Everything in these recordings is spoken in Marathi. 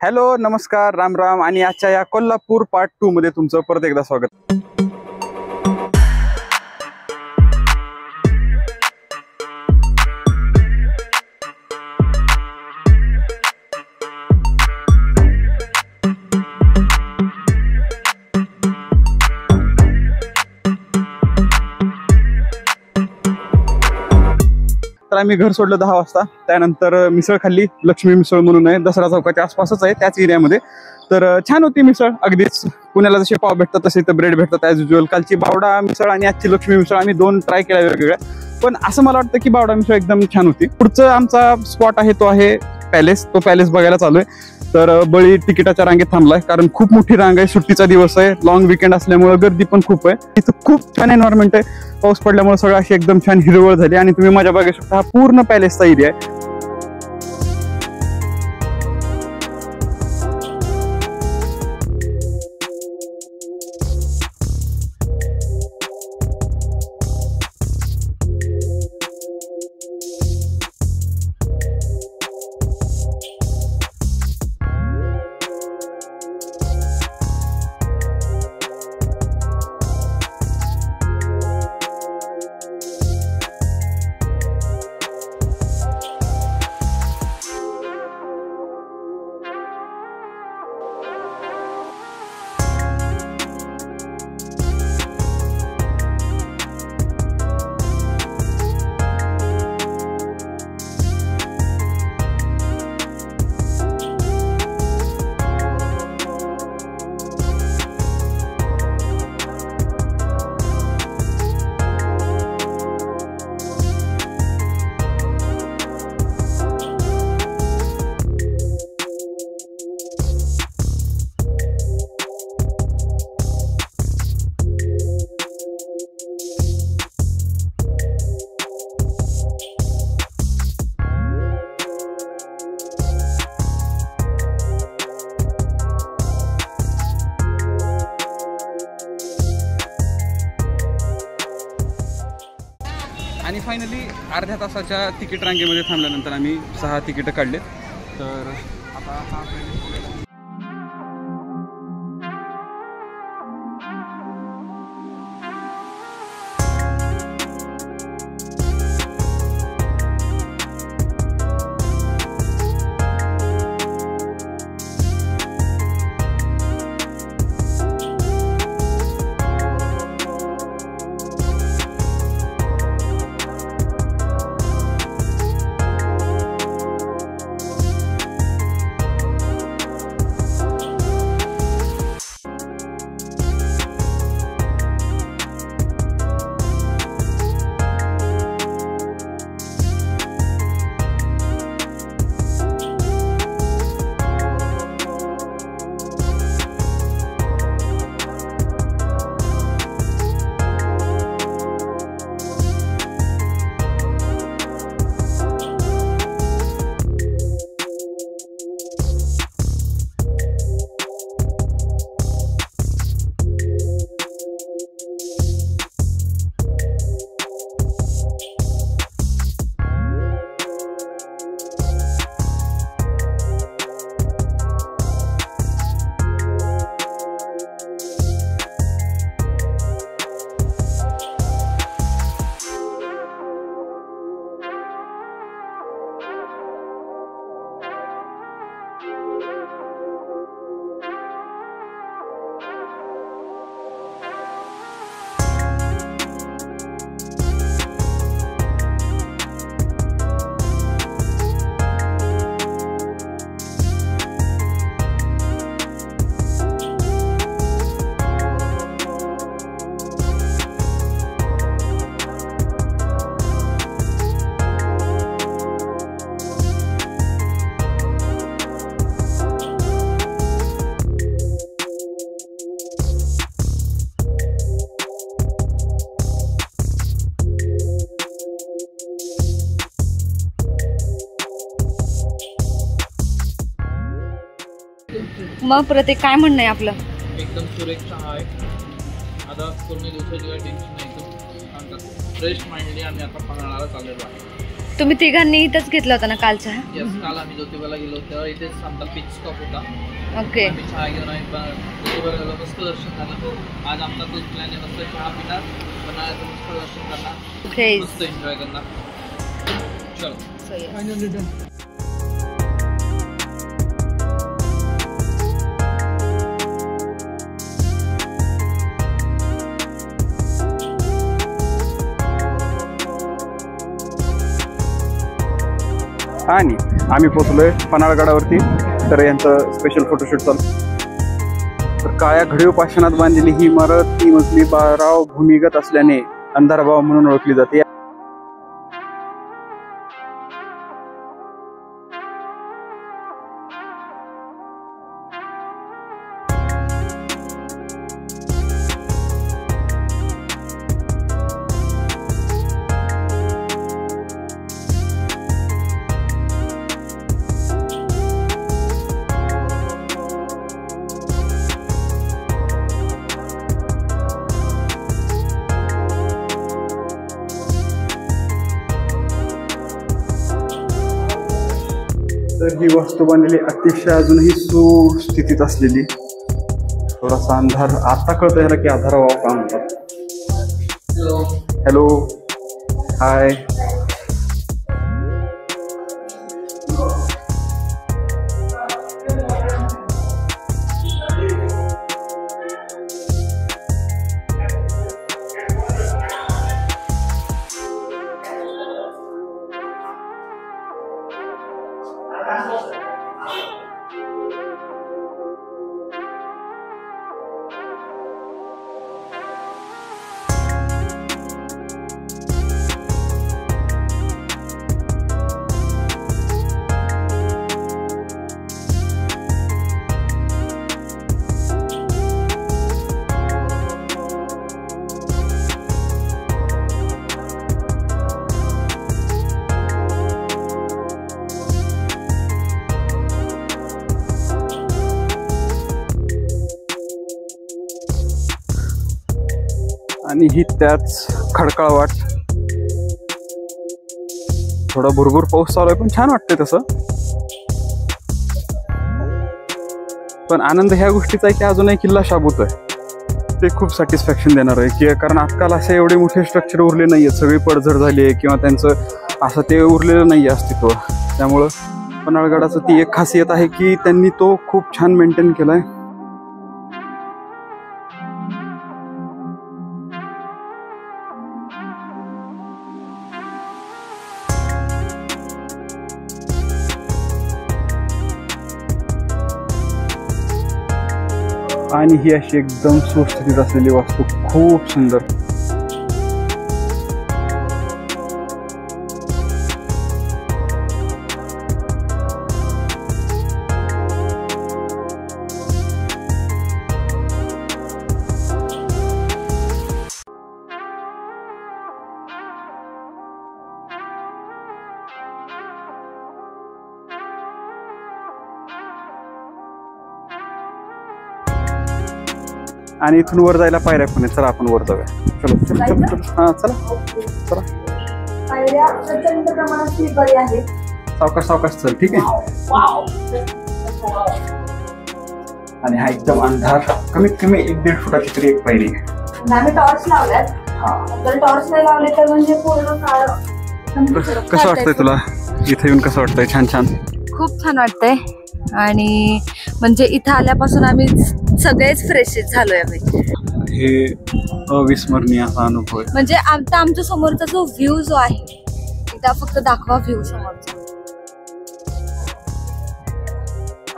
हॅलो, नमस्कार, राम राम आणि आजच्या या कोल्हापूर पार्ट 2 मध्ये तुमचं परत एकदा स्वागत। तर आम्ही घर सोडलं 10 वाजता, त्यानंतर मिसळ खाल्ली, लक्ष्मी मिसळ म्हणून आहे, दसरा चौकाच्या आसपासच आहे, त्याच एरियामध्ये। तर छान होती मिसळ, अगदीच पुण्याला जसे पाव भेटतात तसे इथं ब्रेड भेटतात ॲज युज्युअल। कालची बावडा मिसळ आणि आजची लक्ष्मी मिसळ आम्ही 2 ट्राय केल्या वेगवेगळ्या, पण असं मला वाटतं की बावडा मिसळ एकदम छान होती। पुढचा आमचा स्पॉट आहे तो आहे पॅलेस, तो पॅलेस बघायला चालू आहे। तर बळी तिकिटाच्या रांगेत थांबलाय, कारण खूप मोठी रांग आहे, सुट्टीचा दिवस आहे, लॉंग विकेंड असल्यामुळे गर्दी पण खूप आहे। इथं खूप छान एन्व्हायरमेंट आहे, पाऊस पडल्यामुळे सगळं अशी एकदम छान हिरवळ झाली आणि तुम्ही माझ्या बघू शकता हा पूर्ण पॅलेसचा एरिया आहे। आणि फायनली अर्ध्या तासाच्या तिकीट रांगेमध्ये थांबल्यानंतर आम्ही 6 तिकीटं काढले। तर आता हा मग प्रत्येक काय म्हणणं आहे आपलं? एकदम सुरेख चहा आहे। आता पूर्ण दिवसाची काही टेन्शन नाही, एकदम फ्रेश माइंडली आम्ही आता पन्हाळ्याला चाललेलो आहे। तुम्ही तिघांनी इथंच घेतला होता ना कालचा? यस, काल आम्ही ज्योतिबाला गेलो तेव्हा इथेच आमचा पिच स्टॉप होता. ओके. आम्ही चहा घेऊन आम्ही ज्योतिबाला गेलो, मस्त दर्शन झालं. आज आमचा तोच प्लॅन आहे, मस्त चहा पिणार, पन्हाळ्याचं मस्त दर्शन करणार, मस्त एन्जॉय करणार. चलो. आणि आम्ही पोचलोय पन्हाळगडावरती. तर यांचं स्पेशल फोटोशूट चालू. तर काळ्या घडीव पाषाणात बांधलेली ही इमारत 3 मजली 12 भूमिगत असल्याने अंधारभाव म्हणून ओळखली जाते. तर ही वास्तू बांधलेली अतिशय अजूनही सुस्थितीत असलेली. थोडासा अंधार आता कळतं याला की आधारावा का म्हणतात. हॅलो, हाय. आणि ही त्याच खडकाळ वाट. थोडा भुरभुर पाऊस चालू आहे पण छान वाटतंय तसं. पण आनंद ह्या गोष्टीचा आहे की अजूनही किल्ला शाबूत आहे. ते खूप सॅटिस्फॅक्शन देणार आहे की कारण आजकाल असे एवढे मोठे स्ट्रक्चर उरले नाही आहेत. सगळी पडझड झाली आहे किंवा त्यांचं असं ते उरलेलं नाही आहे अस्तित्व. त्यामुळं पन्हाळगडाचं ती एक खासियत आहे की त्यांनी तो खूप छान मेंटेन केला आहे. आणि ही अशी एकदम सुस्थितीत असलेली वास्तू खूप सुंदर. आणि इथून वर जायला पायऱ्या पण आहे. चला आपण वर जाऊया. चलो चलो चलो चलो. हा चला चला. पायऱ्या प्रचंड प्रमाणात स्लीपरी आहेत. सावकाश सावकाश चल. ठीक आहे. आणि हा एकदम अंधार. कमीत कमी 1-1.5 फुटाची तरी एक पायरी आहे. आम्ही टॉर्च लावल्यात. जर टॉर्च नाही लावले तर म्हणजे पूर्ण काळ. कसं वाटतंय तुला इथे येऊन? कसं वाटतंय? छान छान, खूप छान वाटतंय. आणि म्हणजे इथं आल्यापासून आम्ही सगळेच फ्रेश झालोय. हे अविस्मरणीय असा अनुभव आहे. म्हणजे आमच्या समोरचा जो व्ह्यू जो आहे इथं फक्त दाखवा व्ह्यू समोरचा.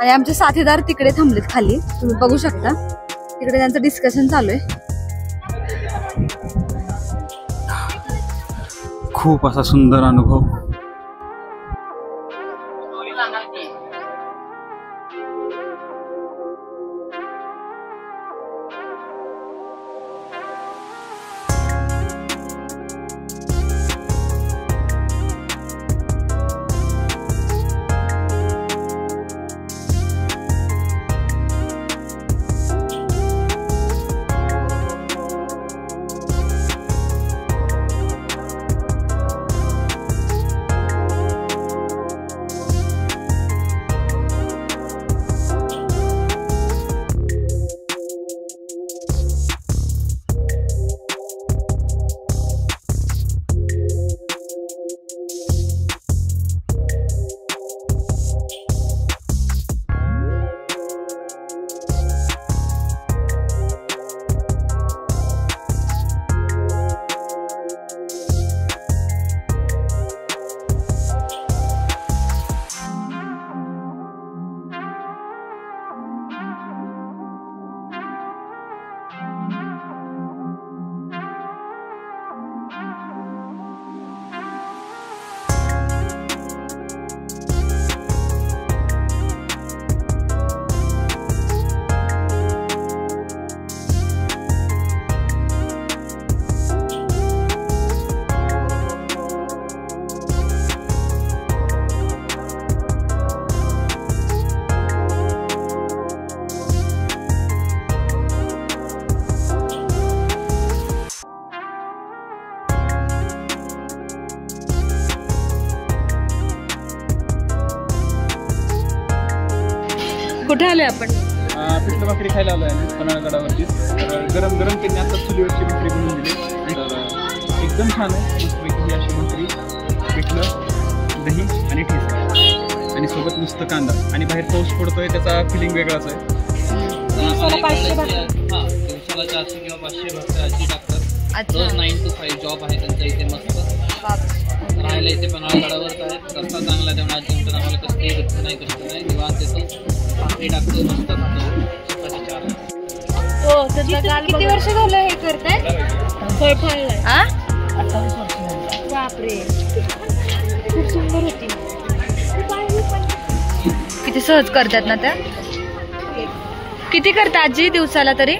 आणि आमचे साथीदार तिकडे थांबलेत खाली, तुम्ही बघू शकता. तिकडे त्यांचं डिस्कशन चालू आहे. खूप असा सुंदर अनुभव. कुठे आलोय आपण? पिठलं भाकरी खायला आलो आहे पन्हाळगडावरती. गरम गरम त्यांनी आता चुलीवरची भाकरी बनवून दिली. तर एकदम छान आहे. मस्तपैकी ही अशी भाकरी, पिठलं, दही आणि ठेचा आणि सोबत मस्त कांदा आणि बाहेर पाऊस पडतोय त्याचा फिलिंग वेगळाच आहे. दिवसाला 500 भाकरी. दिवसाला 400 किंवा 500 भाकरी अशी टाकतात. रोज 9 to 5 जॉब आहे त्यांचा इथे मस्त. राहायला इथे पन्हाळगडावरच आहे. रस्ता चांगला त्यामुळे आजी म्हणतात आम्हाला कसं दुःख नाही कष्ट नाही. निवांत येतो, भाकरी टाकतो, मस्त खातो. किती वर्ष झालं हे करताय? आ? 28 वर्ष. बापरे, खूप सुंदर होती. किती सहज करतात ना त्या. किती करता आजी दिवसाला तरी?